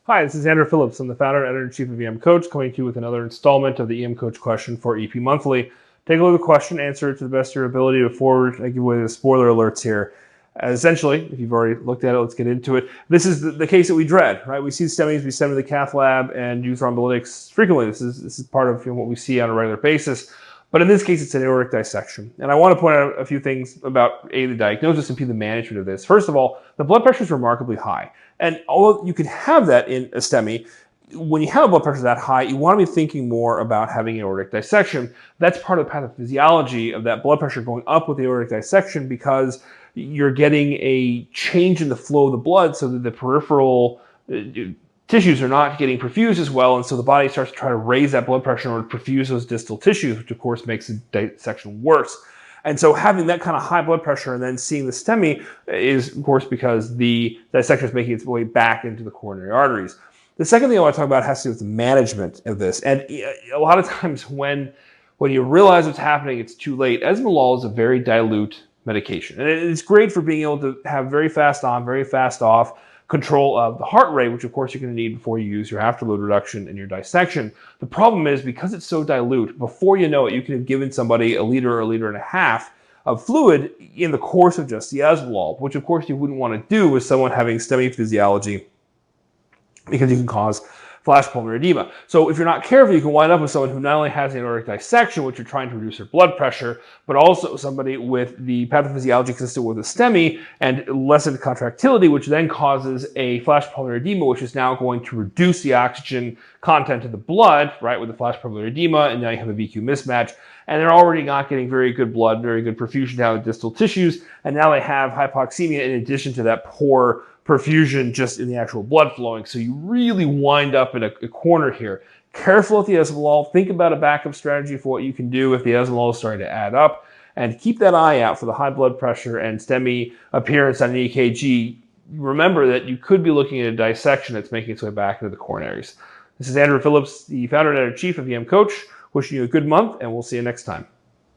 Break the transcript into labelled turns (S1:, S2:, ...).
S1: Hi, this is Andrew Phillips. I'm the founder and editor-in-chief of EM Coach, coming to you with another installment of the EM Coach question for EP Monthly. Take a look at the question, answer it to the best of your ability before I give away the spoiler alerts here. Essentially, if you've already looked at it, let's get into it. This is the case that we dread, right? We see STEMIs, we send to the cath lab and use thrombolytics frequently. This is part of what we see on a regular basis. But in this case, it's an aortic dissection. And I want to point out a few things about A, the diagnosis, and B, the management of this. First of all, the blood pressure is remarkably high. And although you can have that in a STEMI, when you have a blood pressure that high, you want to be thinking more about having an aortic dissection. That's part of the pathophysiology of that blood pressure going up with the aortic dissection, because you're getting a change in the flow of the blood so that the peripheral tissues are not getting perfused as well, and so the body starts to try to raise that blood pressure in order to perfuse those distal tissues, which of course makes the dissection worse. And so having that kind of high blood pressure and then seeing the STEMI is, of course, because the dissection is making its way back into the coronary arteries. The second thing I want to talk about has to do with the management of this. And a lot of times when you realize what's happening, it's too late. Esmolol is a very dilute medication. And it's great for being able to have very fast on, very fast off control of the heart rate, which of course you're going to need before you use your afterload reduction and your dissection. The problem is, because it's so dilute, before you know it, you can have given somebody a liter or a liter and a half of fluid in the course of just the esmolol, which of course you wouldn't want to do with someone having STEMI physiology, because you can cause flash pulmonary edema. So if you're not careful, you can wind up with someone who not only has an aortic dissection, which you're trying to reduce their blood pressure, but also somebody with the pathophysiology consistent with a STEMI and lessened contractility, which then causes a flash pulmonary edema, which is now going to reduce the oxygen content of the blood, right, with the flash pulmonary edema, and now you have a VQ mismatch. And they're already not getting very good blood, very good perfusion down the distal tissues, and now they have hypoxemia in addition to that poor perfusion just in the actual blood flowing. So you really wind up in a corner here. Careful with the esmolol. Think about a backup strategy for what you can do if the esmolol is starting to add up, and keep that eye out for the high blood pressure and STEMI appearance on an EKG. Remember that you could be looking at a dissection that's making its way back into the coronaries. This is Andrew Phillips, the founder and editor-in-chief of EM Coach, wishing you a good month, and we'll see you next time.